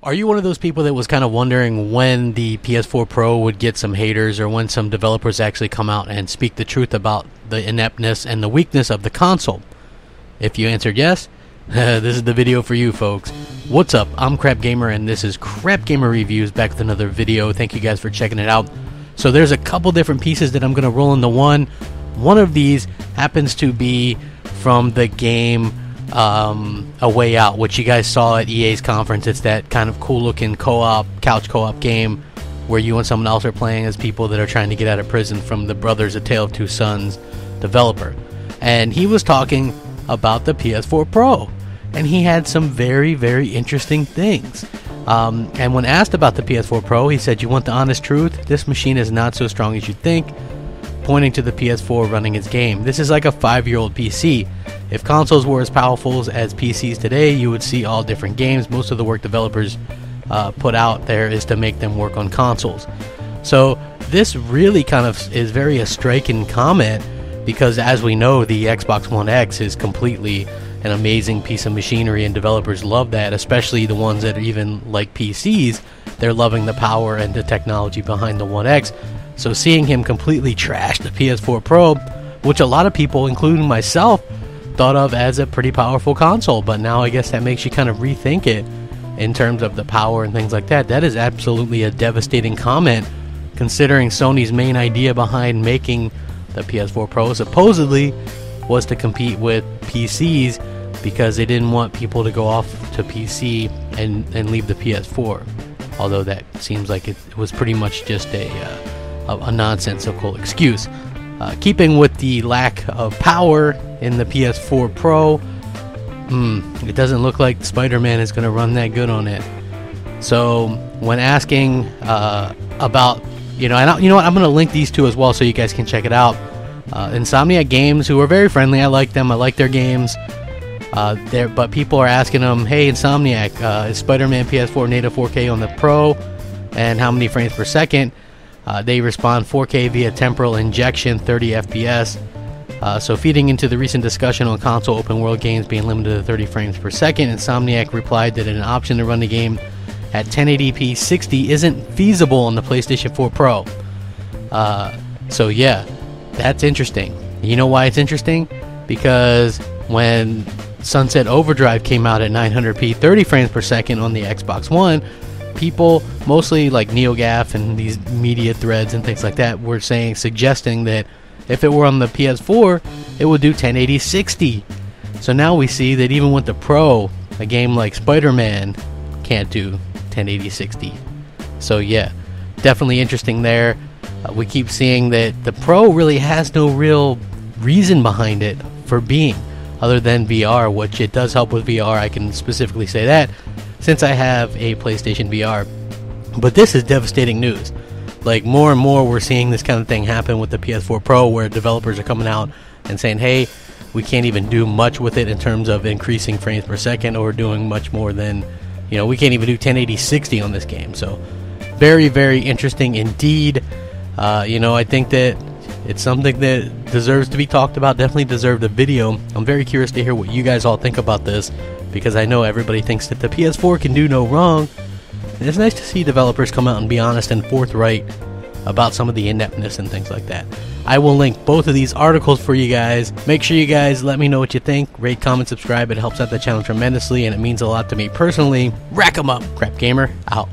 Are you one of those people that was kind of wondering when the PS4 Pro would get some haters, or when some developers actually come out and speak the truth about the ineptness and the weakness of the console? If you answered yes, this is the video for you, folks. What's up? I'm Crapgamer, and this is Crapgamer Reviews, back with another video. Thank you guys for checking it out. So there's a couple different pieces that I'm going to roll into one. One of these happens to be from the game A Way Out, which you guys saw at EA's conference. It's that kind of cool looking couch co-op game where you and someone else are playing as people that are trying to get out of prison, from the Brothers A Tale of Two Sons developer. And he was talking about the PS4 Pro, and he had some very, very interesting things. And when asked about the PS4 Pro, he said, "You want the honest truth? This machine is not so strong as you think," pointing to the PS4 running its game. This is like a 5-year-old PC. If consoles were as powerful as PCs today, you would see all different games. Most of the work developers put out there is to make them work on consoles. So this really kind of is very a striking comment, because as we know, the Xbox One X is completely an amazing piece of machinery, and developers love that, especially the ones that are even like PCs. They're loving the power and the technology behind the One X. So seeing him completely trash the PS4 Pro, which a lot of people, including myself, thought of as a pretty powerful console, but now I guess that makes you kind of rethink it in terms of the power and things like that. That is absolutely a devastating comment, considering Sony's main idea behind making the PS4 Pro supposedly was to compete with PCs, because they didn't want people to go off to PC and leave the PS4. Although that seems like it was pretty much just a nonsensical excuse. Keeping with the lack of power in the PS4 Pro, it doesn't look like Spider-Man is going to run that good on it. So when asking about, you know what, I'm going to link these two as well so you guys can check it out. Insomniac Games, who are very friendly. I like them. I like their games. But people are asking them, "Hey, Insomniac, is Spider-Man PS4 native 4K on the Pro, and how many frames per second?" They respond, 4K via temporal injection, 30 FPS. So feeding into the recent discussion on console open world games being limited to 30 frames per second, Insomniac replied that an option to run the game at 1080p 60 isn't feasible on the PlayStation 4 Pro. So yeah, that's interesting. You know why it's interesting? Because when Sunset Overdrive came out at 900p 30 frames per second on the Xbox One, people, mostly like NeoGAF and these media threads and things like that, were suggesting that if it were on the PS4, it would do 1080 60. So now we see that even with the Pro, a game like Spider-Man can't do 1080 60. So yeah, definitely interesting there. We keep seeing that the Pro really has no real reason behind it for being, other than VR, which it does help with VR. I can specifically say that, since I have a PlayStation VR. But this is devastating news. Like, more and more we're seeing this kind of thing happen with the PS4 Pro, where developers are coming out and saying, "Hey, we can't even do much with it in terms of increasing frames per second, or doing much more than, we can't even do 1080 60 on this game." So very, very interesting indeed. I think that it's something that deserves to be talked about, definitely deserved a video. I'm very curious to hear what you guys all think about this, because I know everybody thinks that the PS4 can do no wrong. And it's nice to see developers come out and be honest and forthright about some of the ineptness and things like that. I will link both of these articles for you guys. Make sure you guys let me know what you think. Rate, comment, subscribe. It helps out the channel tremendously, and it means a lot to me personally. Rack 'em up. Crapgamer out.